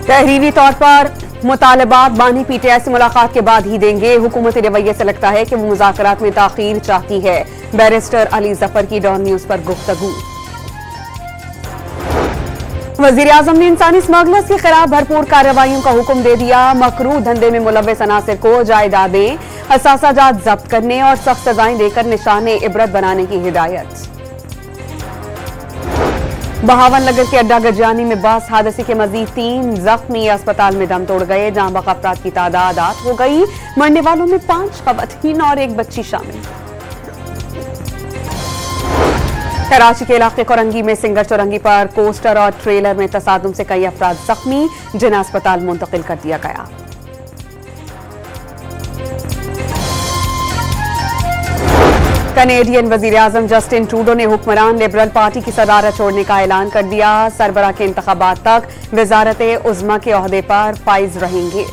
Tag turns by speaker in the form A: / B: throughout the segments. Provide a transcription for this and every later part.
A: तहरीरी तौर पर मुतालबात बानी पीटीआई से मुलाकात के बाद ही देंगे। हुकूमती रवैये से लगता है कि वो मुज़ाकरात में ताख़ीर चाहती है। बैरिस्टर अली जफर की डॉन न्यूज पर गुफ्तगू। वज़ीर-ए-आज़म ने इंसानी स्मगलर्स के खिलाफ भरपूर कार्रवाइयों का हुक्म दे दिया। मकरूह धंधे में मुलव्वस अनासिर को जायदादें, असासाजात जब्त करने और सख्त सजाएं देकर निशाने इबरत बनाने की हिदायत। बहावन नगर के अड्डा गरजानी में बस हादसे के मजीद 3 जख्मी अस्पताल में दम तोड़ गए। जहां बक अफराद की तादाद 8 हो गई। मरने वालों में 5 खवातीन और 1 बच्ची शामिल। कराची के इलाके कोरंगी में सिंगर चौरंगी पर कोस्टर और ट्रेलर में तसादुम से कई अफराद जख्मी, जिन्हें अस्पताल मुंतकिल कर दिया गया। कनेडियन वज़ीर-ए-आज़म जस्टिन ट्रूडो ने हुक्मरान लिबरल पार्टी की सदारत छोड़ने का ऐलान कर दिया। सरबराह के इंतखाबात तक वज़ारत-ए-उज़्मा के ओहदे पर फाइज रहेंगे।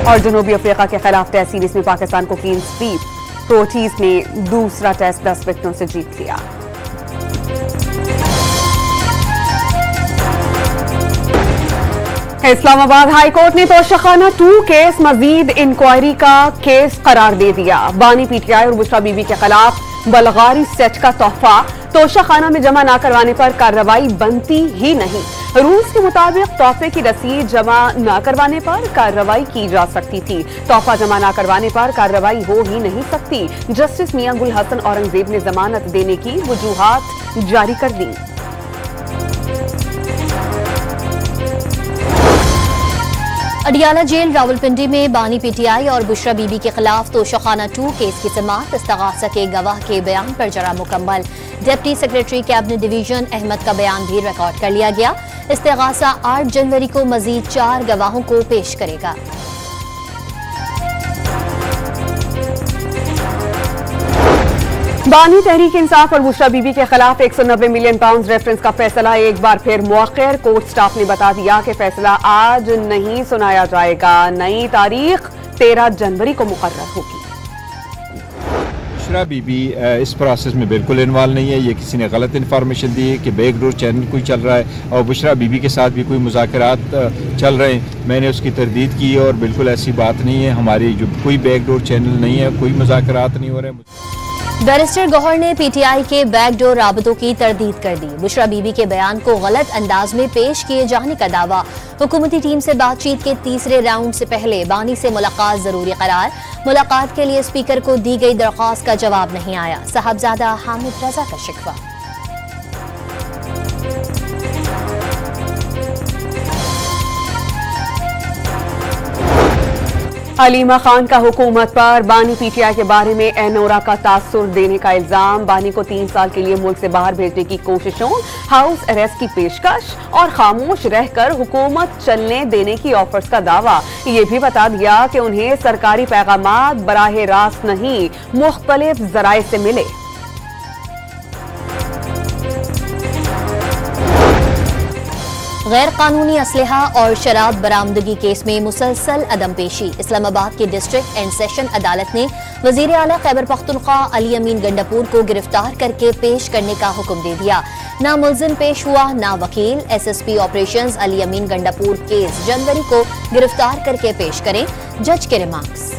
A: और जनूबी अफ्रीका के खिलाफ टेस्ट सीरीज में पाकिस्तान को क्लीन स्वीप। प्रोटीज ने दूसरा टेस्ट 10 विकेटों से जीत लिया। इस्लामाबाद हाई कोर्ट ने तोशाखाना 2 केस मजीद इंक्वायरी का केस करार दे दिया। बानी पीटीआई और बुशरा बीबी के खिलाफ बलगारी सेट का तोहफा तोशाखाना में जमा न करवाने पर कार्रवाई बनती ही नहीं। रूल्स के मुताबिक तोहफे की रसीद जमा न करवाने पर कार्रवाई की जा सकती थी। तोहफा जमा न करवाने पर कार्रवाई हो ही नहीं सकती। जस्टिस मियां गुल हसन औरंगजेब ने जमानत देने की वजूहात जारी कर दी।
B: अडियाला जेल रावलपिंडी में बानी पीटीआई और बुशरा बीबी के खिलाफ तोशाखाना 2 केस की समाअत। इस्तगासा के गवाह के बयान पर जरा मुकम्मल। Deputy secretary cabinet division Ahmad का बयान भी रिकॉर्ड कर लिया गया। इस्तगासा 8 जनवरी को मजीद 4 गवाहों को पेश करेगा।
A: बानी तहरीक इंसाफ और बुशरा बीबी के खिलाफ 190 मिलियन पाउंड रेफरेंस का फैसला एक बार फिर मुअख्खर। कोर्ट स्टाफ ने बता दिया कि फैसला आज नहीं सुनाया जाएगा। नई तारीख 13 जनवरी को मुकर्रर होगी।
C: बुशरा बीबी इस प्रोसेस में बिल्कुल इन्वॉल्व नहीं है। ये किसी ने गलत इन्फॉर्मेशन दी है कि बैकडोर चैनल कोई चल रहा है और बुशरा बीबी के साथ भी कोई मुज़ाकरात चल रहे हैं। मैंने उसकी तरदीद की और बिल्कुल ऐसी बात नहीं है। हमारी जो कोई बैकडोर चैनल नहीं है, कोई मुज़ाकरात नहीं हो रहे हैं।
B: बैरिस्टर गौहर ने पीटीआई के बैकडोर राबतों की तरदीद कर दी। बुशरा बीबी के बयान को गलत अंदाज में पेश किए जाने का दावा। हुकूमती टीम से बातचीत के तीसरे राउंड से पहले बानी से मुलाकात जरूरी करार। मुलाकात के लिए स्पीकर को दी गई दरख्वास्त का जवाब नहीं आया। साहबजादा हामिद रजा का शिकवा।
A: हलीमा खान का हुकूमत पर बानी पीटीआई के बारे में एनोरा का तासुर देने का इल्जाम। बानी को 3 साल के लिए मुल्क से बाहर भेजने की कोशिशों, हाउस अरेस्ट की पेशकश और खामोश रहकर हुकूमत चलने देने की ऑफर्स का दावा। ये भी बता दिया कि उन्हें सरकारी पैगामात बराह रास्त नहीं, मुख्तलिफ जराए से मिले।
B: गैर कानूनी असलहा और शराब बरामदगी केस में मुसलसल अदम पेशी। इस्लामाबाद की डिस्ट्रिक्ट एंड सेशन अदालत ने वजीर आला खैबर पख्तूनख्वा अली अमीन गंडापुर को गिरफ्तार करके पेश करने का हुक्म दे दिया। ना मुल्जिम पेश हुआ ना वकील। SSP ऑपरेशंस अली अमीन गंडापुर केस जनवरी को गिरफ्तार करके पेश करें। जज के रिमार्क्स।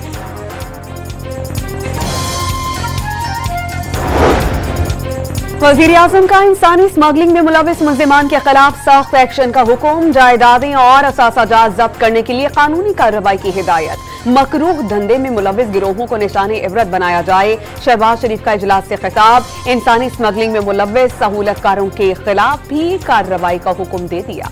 A: वज़ीर-ए-आज़म का इंसानी स्मगलिंग में मुलव्वस मुल्ज़िमान के खिलाफ सख्त एक्शन का हुक्म। जायदादें और असासाजात जब्त करने के लिए कानूनी कार्रवाई की हिदायत। मकरूह धंधे में मुलव्वस गिरोहों को निशाने इबरत बनाया जाए। शहबाज शरीफ का इजलास से खिताब। इंसानी स्मगलिंग में मुलव्वस सहूलतकारों के खिलाफ भी कार्रवाई का हुक्म दे दिया।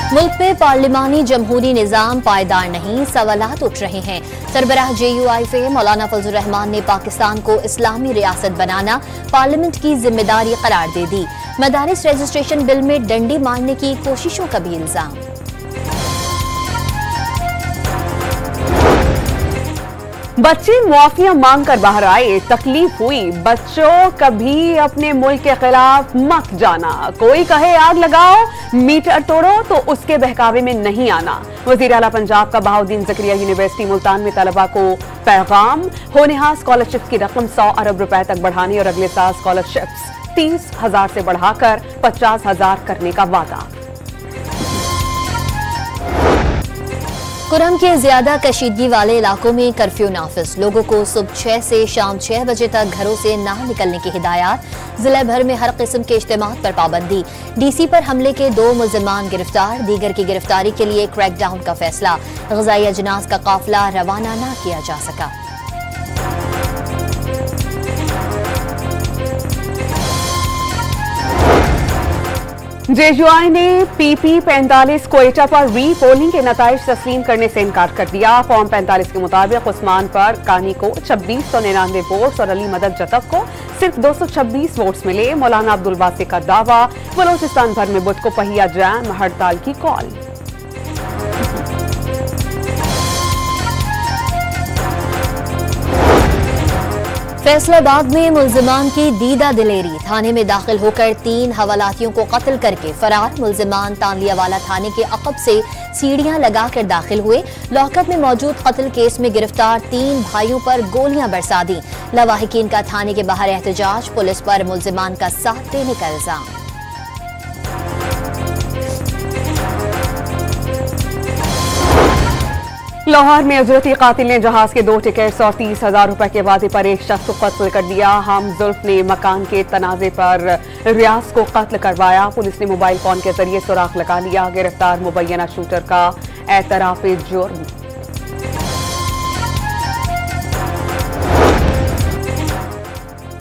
B: मुल्क में पार्लिमानी जमहूरी निजाम पायदार नहीं, सवालात उठ रहे हैं। सरबराह JUI मौलाना फजल रहमान ने पाकिस्तान को इस्लामी रियासत बनाना पार्लियामेंट की जिम्मेदारी करार दे दी। मदारिस रजिस्ट्रेशन बिल में डंडी मारने की कोशिशों का भी इल्जाम।
A: बच्चे मुआफिया मांग कर बाहर आए, तकलीफ हुई। बच्चों कभी अपने मुल्क के खिलाफ मत जाना। कोई कहे आग लगाओ, मीटर तोड़ो तो उसके बहकावे में नहीं आना। वजीर आला पंजाब का बहाउद्दीन ज़करिया यूनिवर्सिटी मुल्तान में तलबा को पैगाम। होनहार स्कॉलरशिप की रकम 100 अरब रुपए तक बढ़ाने और अगले साल स्कॉलरशिप्स 30,000 से बढ़ाकर 50,000 करने का वादा।
B: कुरम के ज्यादा कशीदगी वाले इलाकों में कर्फ्यू नाफिज। लोगों को सुबह 6 से शाम 6 बजे तक घरों से ना निकलने की हिदायत। जिला भर में हर किस्म के इज्तिमात पर पाबंदी। DC पर हमले के 2 मुल्जिमान गिरफ्तार। दीगर की गिरफ्तारी के लिए क्रैकडाउन का फैसला। ग़िज़ाई अजनास का काफिला रवाना न किया जा सका।
A: JUI ने PP 45 क्वेटा पर री पोलिंग के नताइज तस्लीम करने से इनकार कर दिया। फॉर्म 45 के मुताबिक उस्मान पर कानी को 2699 वोट्स और अली मदद जतक को सिर्फ 226 वोट्स मिले। मौलाना अब्दुल बासी का दावा। बलोचिस्तान भर में बुध को पहिया जैम हड़ताल की कॉल।
B: फैसलाबाद में मुल्जिमान की दीदा दिलेरी। थाने में दाखिल होकर 3 हवालातियों को कत्ल करके फरार। मुल्जिमान तांलियावाला थाने के अकब से सीढ़ियां लगाकर दाखिल हुए। लॉकअप में मौजूद कत्ल केस में गिरफ्तार 3 भाइयों पर गोलियां बरसा दी। लवाहिकीन का थाने के बाहर एहतजाज। पुलिस पर मुल्जिमान का साथ देने का इल्जाम।
A: लाहौर में उजरती कातिल ने जहाज के 2 टिकट्स और 30,000 रुपए के वादे पर एक शख्स को कत्ल कर दिया। हम जुल्फ ने मकान के तनाजे पर रियाज को कत्ल करवाया। पुलिस ने मोबाइल फोन के जरिए सुराग लगा लिया। गिरफ्तार मुबैना शूटर का एतराफ जुर्म।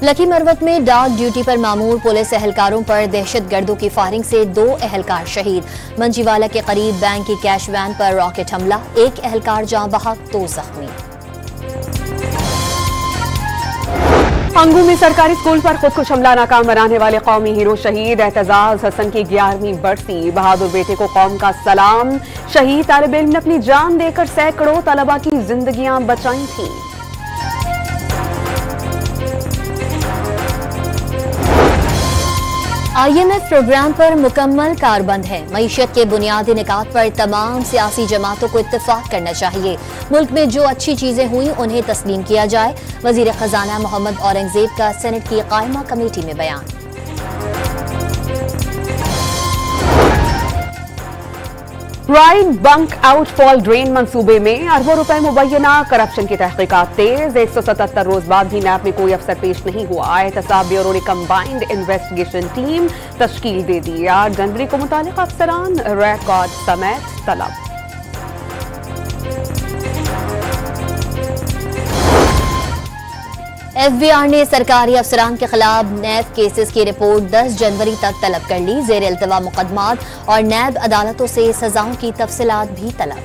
B: लकी मरवत में डाक ड्यूटी पर मामूर पुलिस एहलकारों पर दहशतगर्दों की फायरिंग से 2 एहलकार शहीद। मंजीवाला के करीब बैंक की कैश वैन पर रॉकेट हमला। 1 एहलकार जाँ बहक, 2 जख्मी।
A: अंगू में सरकारी स्कूल पर खुदकुश हमला नाकाम बनाने वाले कौमी हीरो शहीद। एतजाज हसन की 11वीं बरसी। बहादुर बेटे को कौम का सलाम। शहीद तालिब इल्म ने अपनी जान देकर सैकड़ों तलबा की जिंदगियां बचाई थी।
B: IMF प्रोग्राम पर मुकम्मल कारबंद है। मईशत के बुनियादी निकात पर तमाम सियासी जमातों को इत्तेफाक करना चाहिए। मुल्क में जो अच्छी चीजें हुई उन्हें तस्लीम किया जाए। वजीर खजाना मोहम्मद औरंगजेब का सेनेट की कायमा कमेटी में बयान।
A: राइट बंक आउटफॉल ड्रेन मंसूबे में अरबों रुपए मुबैना। करप्शन की तहकीकात तेज। 177 रोज बाद भी नैब में कोई अफसर पेश नहीं हुआ। एहतसाब ब्यूरो ने कंबाइंड इन्वेस्टिगेशन टीम तश्कील दे दी। 8 जनवरी को मुतालिक अफसरान रिकॉर्ड समेत तलब।
B: FBI ने सरकारी अफसरान के खिलाफ नैब केसेस की रिपोर्ट 10 जनवरी तक तलब कर ली। जेर इल्तवा मुकदमात और नैब अदालतों से सजाओं की तफसीलात भी तलब।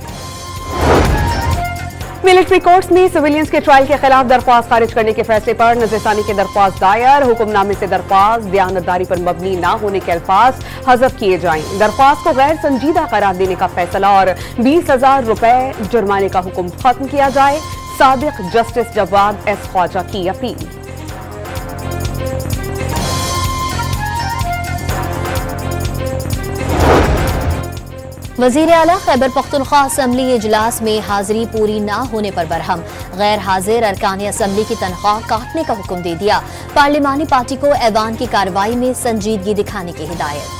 A: मिलिट्री कोर्ट्स में सिविलियंस के ट्रायल के खिलाफ दरख्वास्त खारिज करने के फैसले पर नजरसानी की दरख्वास्त दायर। हुक्मनामे से दरख्वास्त दयानतदारी पर मबनी न होने के अल्फाज हज़फ किए जाएं। दरख्वास्त को गैर संजीदा करार देने का फैसला और 20,000 रुपए जुर्माने का हुक्म खत्म किया जाए। साबिक जस्टिस जवाद एस ख्वाजा की अपील।
B: वजीर आला खैबर पख्तूनख्वा असम्बली इजलास में हाजिरी पूरी न होने पर बरहम। गैर हाजिर अरकान असम्बली की तनख्वाह काटने का हुक्म दे दिया। पार्लिमानी पार्टी को ऐवान की कार्रवाई में संजीदगी दिखाने की हिदायत।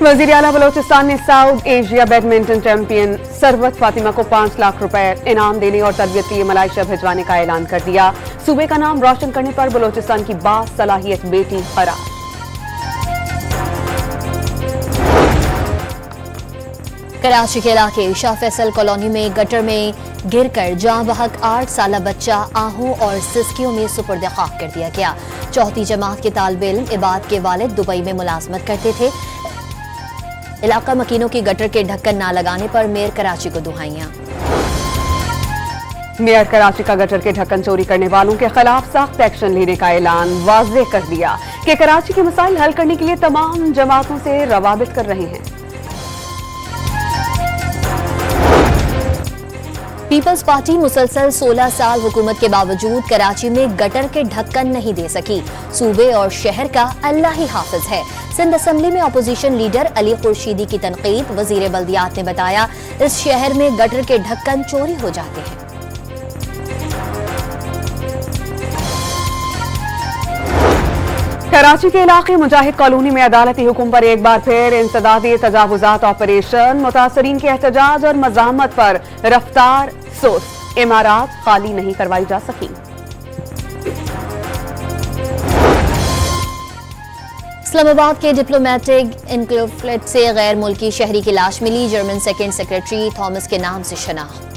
A: वजीर आला बलोचिस्तान ने south Asia badminton champion Sarwat Fatima को 5 लाख रुपए इनाम देने और तरबियत के लिए मलाइशिया भिजवाने का ऐलान कर दिया। सूबे का नाम रोशन करने पर बलोचिस्तान की बासलाहियत बेटी करार।
B: कराची के इलाके शाह फैसल कॉलोनी में गटर में गिरकर जाँ बहक 8 साला बच्चा आहू और सिस्कियों में सुपुर्द खाक कर दिया गया। चौथी जमात के तालिब इल्म इबाद के वालिद दुबई में मुलाजमत करते थे। इलाका मकीनों की गटर के ढक्कन ना लगाने पर मेयर कराची को दुहाइयां।
A: मेयर कराची का गटर के ढक्कन चोरी करने वालों के खिलाफ सख्त एक्शन लेने का ऐलान वाज़ेह कर दिया कि कराची के मसाइल हल करने के लिए तमाम जमातों से रवाबित कर रहे हैं।
B: पीपल्स पार्टी मुसलसल 16 साल हुकूमत के बावजूद कराची में गटर के ढक्कन नहीं दे सकी। सूबे और शहर का अल्लाह ही हाफिज है। सिंध असेंबली में अपोजिशन लीडर अली खुर्शीदी की तनकीद। वजीर बल्दियात ने बताया, इस शहर में गटर के ढक्कन चोरी हो जाते हैं।
A: कराची के इलाके मुजाहिद कॉलोनी में अदालती हुक्म पर एक बार फिर इंसदादी तजावुजात ऑपरेशन। मुतासरीन के एहतजाज और मज़ाहमत पर रफ्तार सुस्त। इमारत खाली नहीं करवाई जा सकी।
B: इस्लामाबाद के डिप्लोमेटिक इनक्लेव से गैर मुल्की शहरी की लाश मिली। जर्मन सेकेंड सेक्रेटरी थॉमस के नाम से शनाख्त।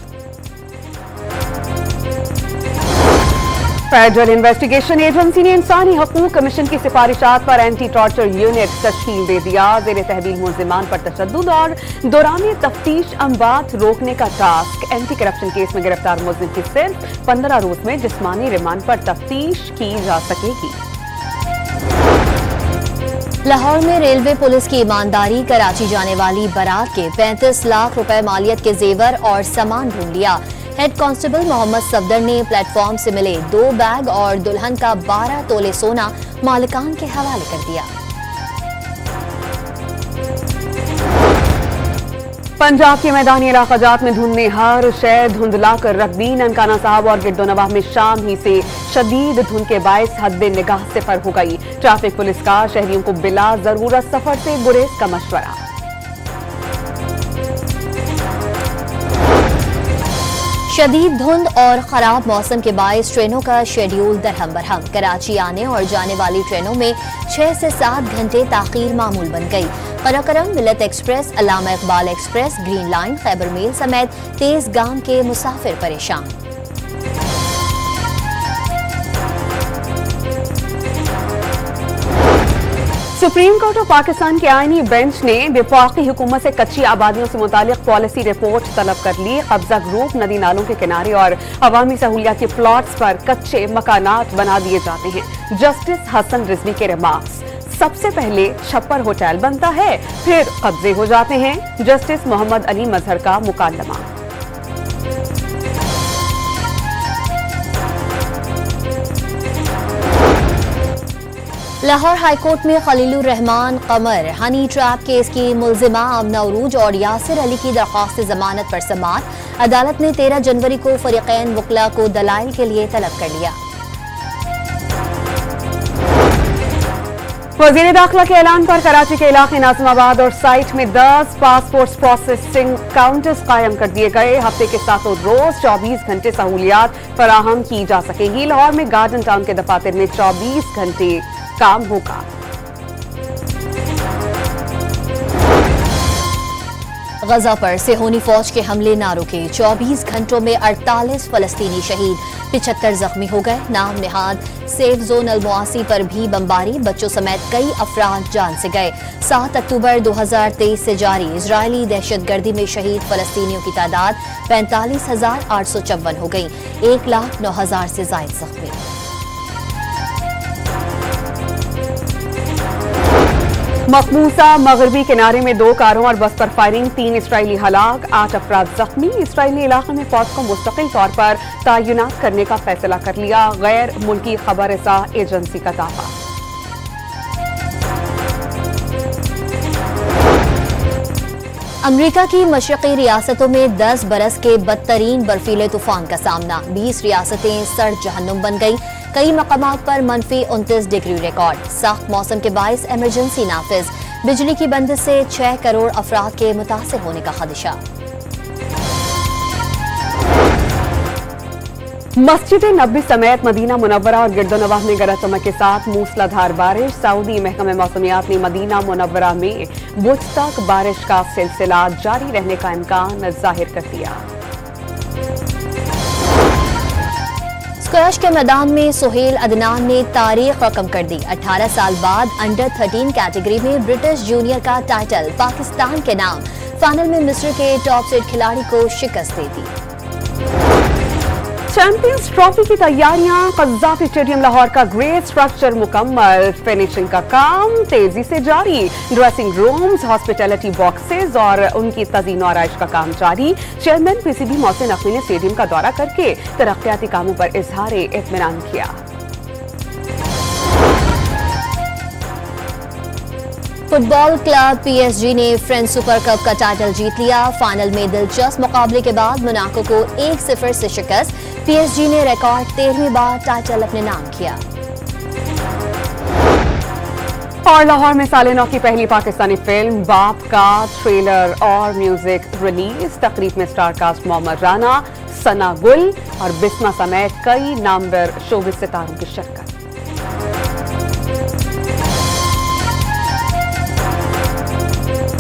A: फेडरल इन्वेस्टिगेशन एजेंसी ने इंसानी हकूक कमीशन की सिफारिशात पर एंटी टॉर्चर यूनिट तश्कील दे दिया। जेर तहवील मुल्जिमान पर तशद्दुद और दौरान तफ्तीश अमवात रोकने का टास्क। एंटी करप्शन केस में गिरफ्तार मुल्जिम की सिर्फ 15 रोज में जिस्मानी रिमांड पर तफ्तीश की जा सकेगी।
B: लाहौर में रेलवे पुलिस की ईमानदारी। कराची जाने वाली बारात के 35 लाख रुपए मालियत के जेवर और सामान ढूंढ लिया। हेड कांस्टेबल मोहम्मद सफदर ने प्लेटफॉर्म से मिले 2 बैग और दुल्हन का 12 तोले सोना मालिकान के हवाले कर दिया।
A: पंजाब के मैदानी इलाकाजात में धुंध ने हर शय धुंधला कर रख दी। ननकाना साहब और गिरदोनवाह में शाम ही से शदीद धुंध के बायस हद निगाह सिफर हो गई। ट्रैफिक पुलिस का शहरियों को बिला जरूरत सफर से गुरेज का मशवरा।
B: शदीद धुंध और खराब मौसम के बायस ट्रेनों का शेड्यूल दरहम बरहम। कराची आने और जाने वाली ट्रेनों में 6 से 7 घंटे ताखीर मामूल बन गई। Karakoram, Millat express, Allama Iqbal express, green line, Khyber mail समेत 23 गांव के मुसाफिर परेशान।
A: सुप्रीम कोर्ट ऑफ पाकिस्तान के आईनी बेंच ने वफाकी हुकूमत से कच्ची आबादियों से मुतालिक पॉलिसी रिपोर्ट तलब कर ली। कब्जा ग्रुप नदी नालों के किनारे और अवामी सहूलियाती प्लॉट्स पर कच्चे मकानात बना दिए जाते हैं। जस्टिस हसन रिजवी के रिमार्क्स, सबसे पहले छप्पर होटल बनता है, फिर कब्जे हो जाते हैं। जस्टिस मोहम्मद अली मजहर का मुकालमा।
B: लाहौर हाईकोर्ट में खलीलुर रहमान कमर हनी ट्रैप केस की मुल्जिमा अमना उरूज और यासिर अली की दरख्वास्त जमानत पर समाअत। अदालत ने 13 जनवरी को फरीकैन वकला को दलाइल के लिए तलब कर लिया।
A: वज़ीर दाखिला के ऐलान पर कराची के इलाके नाज़िमाबाद और साइट में 10 पासपोर्ट प्रोसेसिंग काउंटर्स कायम कर दिए गए। हफ्ते के 7 रोज 24 घंटे सहूलियात फराहम की जा सकेगी। लाहौर में गार्डन टाउन के दफातर में 24 घंटे काम होगा।
B: गजा पर सेहोनी फौज के हमले ना रुके। 24 घंटों में 48 फलस्तीनी शहीद, 75 जख्मी हो गए। नाम निहाद सेफ जोन अलमुआसी पर भी बमबारी, बच्चों समेत कई अफराद जान से गए। 7 अक्टूबर 2023 से जारी इजरायली दहशतगर्दी में शहीद फलस्तीनियों की तादाद 45,854 हो गई। 1,09,000 से जायद जख्मी।
A: मकबूसा मगरबी किनारे में 2 कारों और बस पर फायरिंग, 3 इसराइली हलाक, 8 अफराद जख्मी। इसराइली इलाके में फौज को मुस्तकिल तौर पर तैनात करने का फैसला कर लिया। गैर मुल्की खबर रसां एजेंसी का दावा।
B: अमरीका की मशरक़ी रियासतों में 10 बरस के बदतरीन बर्फीले तूफान का सामना। 20 रियासतें सर्द जहन्नुम बन गई। कई मकामात पर -29 डिग्री रिकॉर्ड। सख्त मौसम के बायस इमरजेंसी नाफिज। बिजली की बंदिश से 6 करोड़ अफराद के मुतासिर होने का खदशा।
A: मस्जिद नबी समेत मदीना मुनव्वरा और गिरदोनवाह में गरज चमक के साथ मूसलाधार बारिश। सऊदी महकमे मौसमियात ने मदीना मुनव्वरा में बुध तक बारिश का सिलसिला जारी रहने का इम्कान जाहिर कर दिया।
B: स्क्वैश के मैदान में सुहेल अदनान ने तारीख रकम कर दी। 18 साल बाद अंडर 13 कैटेगरी में ब्रिटिश जूनियर का टाइटल पाकिस्तान के नाम। फाइनल में मिस्र के टॉप सीड खिलाड़ी को शिकस्त दे दी।
A: चैंपियंस ट्रॉफी की तैयारियां, कज़्ज़ाफ़ी स्टेडियम लाहौर का ग्रे स्ट्रक्चर मुकम्मल, फिनिशिंग का काम तेजी से जारी, ड्रेसिंग रूम्स, हॉस्पिटैलिटी बॉक्सेस और उनकी तज़ीन और आराइश का काम जारी। चेयरमैन पीसीबी मोहसिन नकवी ने स्टेडियम का दौरा करके तरक्याती कामों पर इजहार इत्मीनान किया।
B: फुटबॉल क्लब पीएसजी ने फ्रेंच सुपर कप का टाइटल जीत लिया। फाइनल में दिलचस्प मुकाबले के बाद मोनाको को 1-0 से शिकस्त। पीएसजी ने रिकॉर्ड 13वीं बार टाइटल अपने नाम किया।
A: और लाहौर में साले नौ की पहली पाकिस्तानी फिल्म बाप का ट्रेलर और म्यूजिक रिलीज। तकरीब में स्टार कास्ट मोहम्मद राना, सना गुल और बिस्मा समेत कई नामवर शोबिस सितारों की शिरकत।